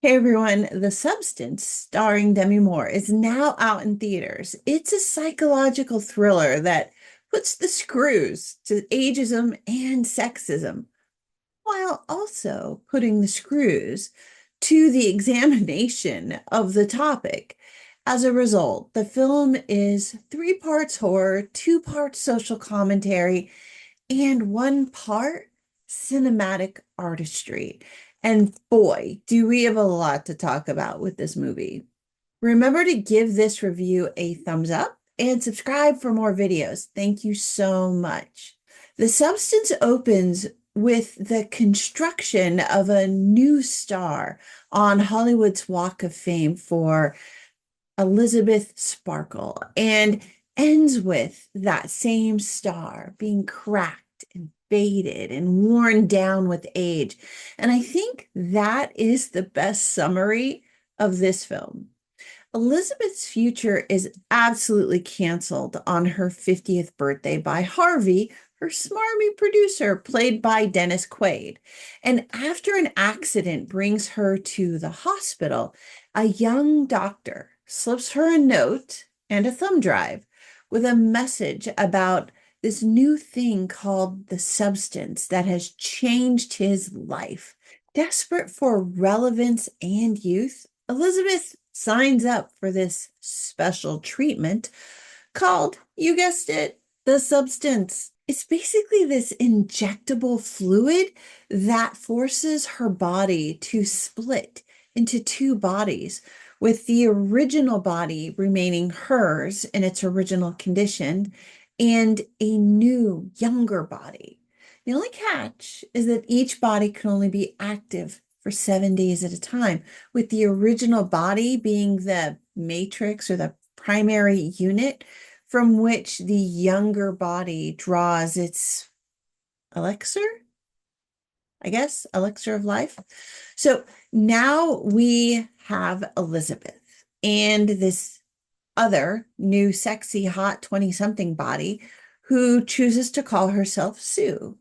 Hey everyone, The Substance, starring Demi Moore, is now out in theaters. It's a psychological thriller that puts the screws to ageism and sexism, while also putting the screws to the examination of the topic. As a result, the film is three parts horror, two parts social commentary, and one part cinematic artistry. And boy, do we have a lot to talk about with this movie. Remember to give this review a thumbs up and subscribe for more videos. Thank you so much. The Substance opens with the construction of a new star on Hollywood's Walk of Fame for Elizabeth Sparkle and ends with that same star being cracked and faded and worn down with age. And I think that is the best summary of this film. Elizabeth's future is absolutely canceled on her 50th birthday by Harvey, her smarmy producer, played by Dennis Quaid. And after an accident brings her to the hospital, a young doctor slips her a note and a thumb drive with a message about this new thing called the substance that has changed his life. Desperate for relevance and youth, Elizabeth signs up for this special treatment called, you guessed it, the substance. It's basically this injectable fluid that forces her body to split into two bodies, with the original body remaining hers in its original condition and a new, younger body. The only catch is that each body can only be active for 7 days at a time, with the original body being the matrix or the primary unit from which the younger body draws its elixir, I guess, elixir of life. So now we have Elizabeth and this other new, sexy, hot 20-something body who chooses to call herself Sue.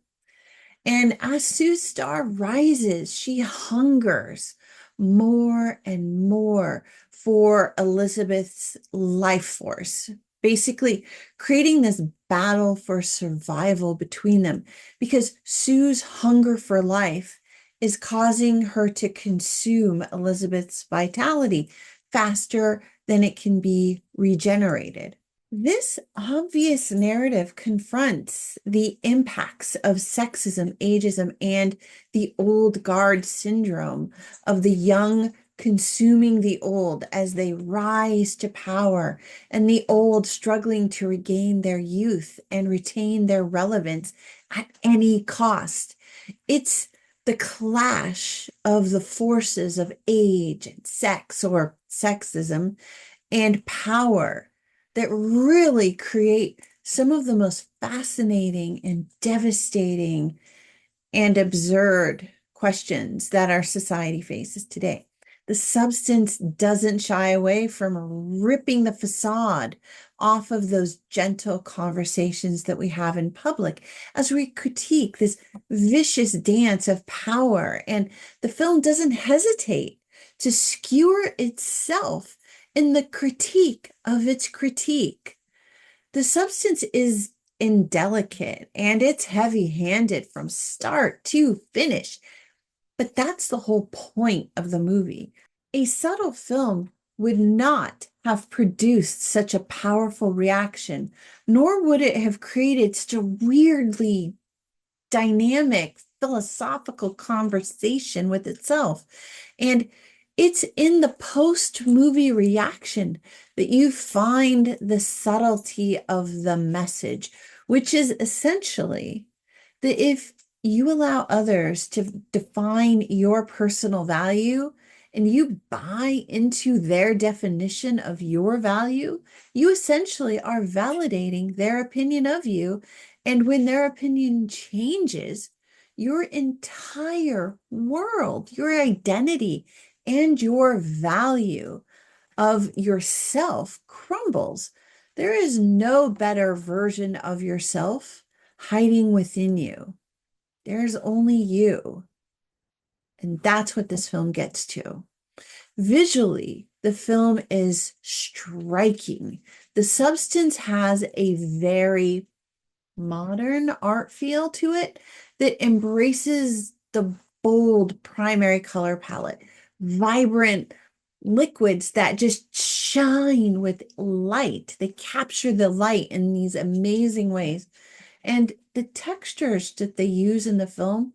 And as Sue's star rises, she hungers more and more for Elizabeth's life force, basically creating this battle for survival between them because Sue's hunger for life is causing her to consume Elizabeth's vitality faster than it can be regenerated. This obvious narrative confronts the impacts of sexism, ageism, and the old guard syndrome of the young consuming the old as they rise to power, and the old struggling to regain their youth and retain their relevance at any cost. It's the clash of the forces of age and sex or sexism and power that really create some of the most fascinating and devastating and absurd questions that our society faces today. The substance doesn't shy away from ripping the facade off of those gentle conversations that we have in public as we critique this vicious dance of power. And the film doesn't hesitate to skewer itself in the critique of its critique. The substance is indelicate and it's heavy-handed from start to finish, but that's the whole point of the movie. A subtle film would not have produced such a powerful reaction, nor would it have created such a weirdly dynamic philosophical conversation with itself. And it's in the post-movie reaction that you find the subtlety of the message, which is essentially that if you allow others to define your personal value and you buy into their definition of your value, you essentially are validating their opinion of you. And when their opinion changes, your entire world, your identity, and your value of yourself crumbles. There is no better version of yourself hiding within you. There's only you. And that's what this film gets to. Visually, the film is striking. The substance has a very modern art feel to it that embraces the bold primary color palette, vibrant liquids that just shine with light. They capture the light in these amazing ways. And the textures that they use in the film,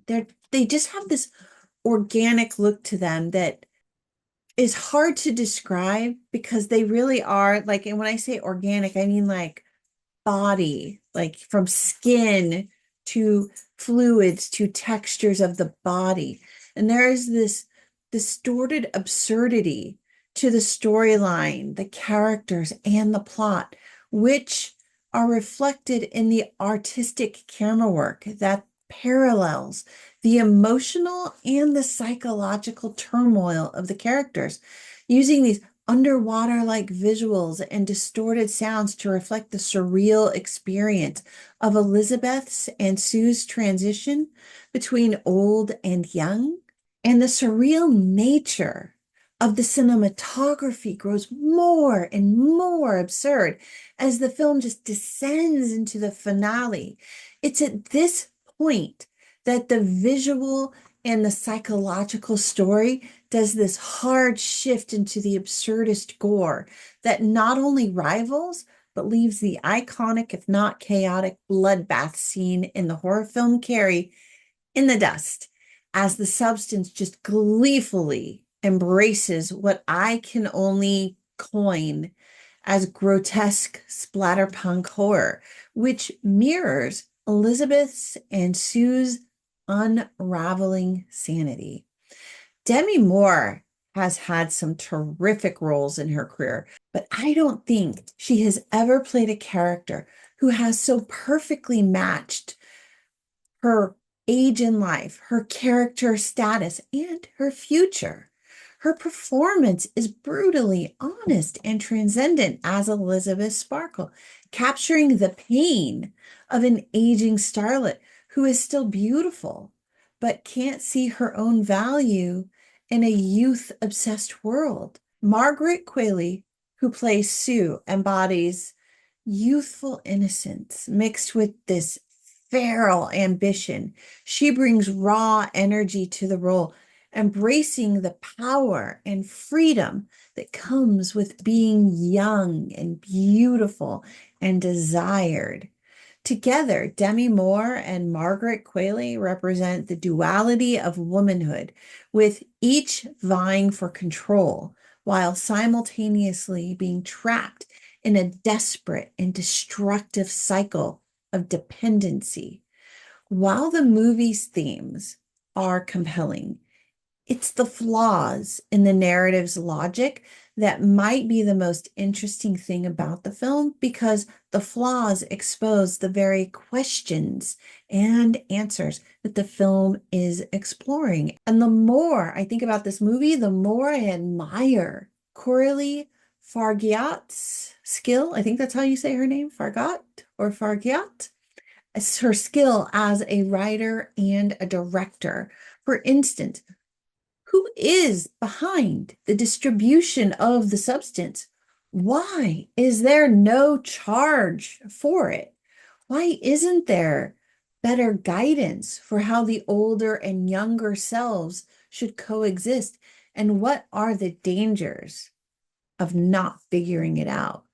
they just have this organic look to them that is hard to describe because they really are like, and when I say organic, I mean like body, like from skin to fluids to textures of the body. And there is this distorted absurdity to the storyline, the characters, and the plot, which are reflected in the artistic camera work that parallels the emotional and the psychological turmoil of the characters, using these underwater like visuals and distorted sounds to reflect the surreal experience of Elizabeth's and Sue's transition between old and young. And the surreal nature of the cinematography grows more and more absurd as the film just descends into the finale. It's at this point that the visual and the psychological story does this hard shift into the absurdist gore that not only rivals, but leaves the iconic, if not chaotic, bloodbath scene in the horror film Carrie in the dust, as the substance just gleefully embraces what I can only coin as grotesque splatterpunk horror, which mirrors Elizabeth's and Sue's unraveling sanity. Demi Moore has had some terrific roles in her career, but I don't think she has ever played a character who has so perfectly matched her age in life, her character status, and her future. Her performance is brutally honest and transcendent as Elizabeth Sparkle, capturing the pain of an aging starlet who is still beautiful, but can't see her own value in a youth-obsessed world. Margaret Qualley, who plays Sue, embodies youthful innocence mixed with this feral ambition. She brings raw energy to the role, embracing the power and freedom that comes with being young and beautiful and desired. Together, Demi Moore and Margaret Qualley represent the duality of womanhood, with each vying for control while simultaneously being trapped in a desperate and destructive cycle of dependency. While the movie's themes are compelling, it's the flaws in the narrative's logic that might be the most interesting thing about the film, because the flaws expose the very questions and answers that the film is exploring. And the more I think about this movie, the more I admire Coralie Fargeat's skill. I think that's how you say her name, Fargeat or Fargeat. It's her skill as a writer and a director. For instance, who is behind the distribution of the substance? Why is there no charge for it? Why isn't there better guidance for how the older and younger selves should coexist? And what are the dangers of not figuring it out?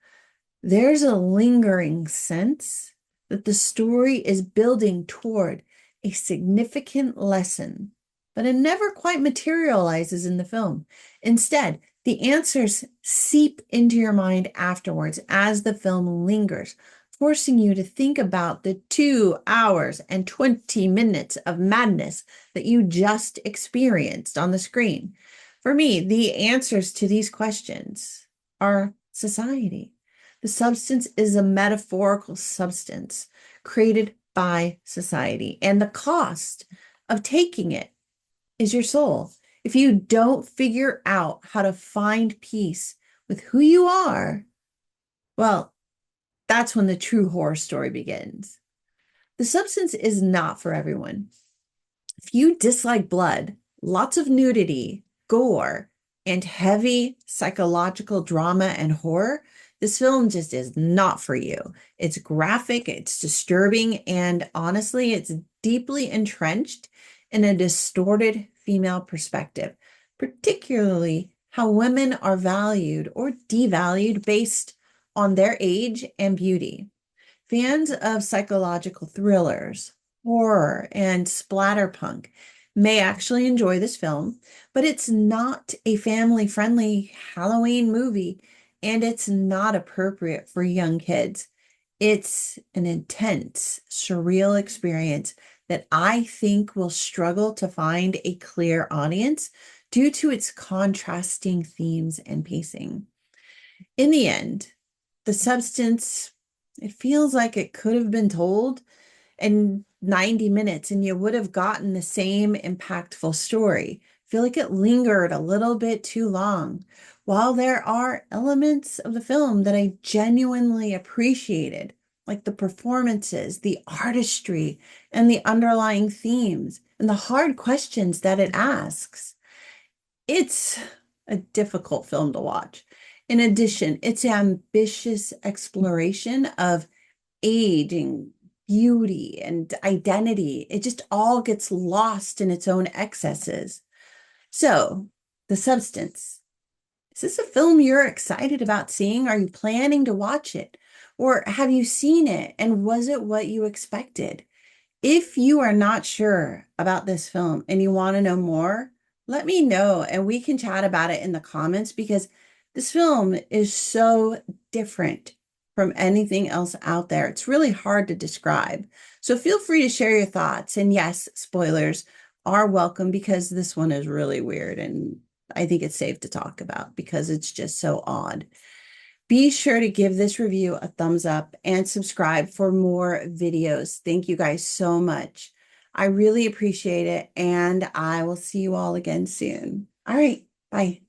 There's a lingering sense that the story is building toward a significant lesson, but it never quite materializes in the film. Instead, the answers seep into your mind afterwards as the film lingers, forcing you to think about the 2 hours and 20 minutes of madness that you just experienced on the screen. For me, the answers to these questions are society. The substance is a metaphorical substance created by society, and the cost of taking it is your soul. If you don't figure out how to find peace with who you are, well, that's when the true horror story begins. The substance is not for everyone. If you dislike blood, lots of nudity, gore and heavy psychological drama and horror, this film just is not for you. It's graphic, it's disturbing, and honestly, it's deeply entrenched in a distorted female perspective, particularly how women are valued or devalued based on their age and beauty. Fans of psychological thrillers, horror, and splatterpunk may actually enjoy this film, but it's not a family-friendly Halloween movie, and it's not appropriate for young kids. It's an intense, surreal experience that I think will struggle to find a clear audience due to its contrasting themes and pacing. In the end, the substance, it feels like it could have been told in 90 minutes and you would have gotten the same impactful story. I feel like it lingered a little bit too long. While there are elements of the film that I genuinely appreciated, like the performances, the artistry, and the underlying themes, and the hard questions that it asks, it's a difficult film to watch. In addition, its ambitious exploration of aging, beauty, and identity, it just all gets lost in its own excesses. So, The Substance. Is this a film you're excited about seeing? Are you planning to watch it? Or have you seen it and was it what you expected? If you are not sure about this film and you want to know more, let me know and we can chat about it in the comments because this film is so different from anything else out there. It's really hard to describe. So feel free to share your thoughts. And yes, spoilers are welcome because this one is really weird and I think it's safe to talk about because it's just so odd. Be sure to give this review a thumbs up and subscribe for more videos. Thank you guys so much. I really appreciate it, and I will see you all again soon. All right, bye.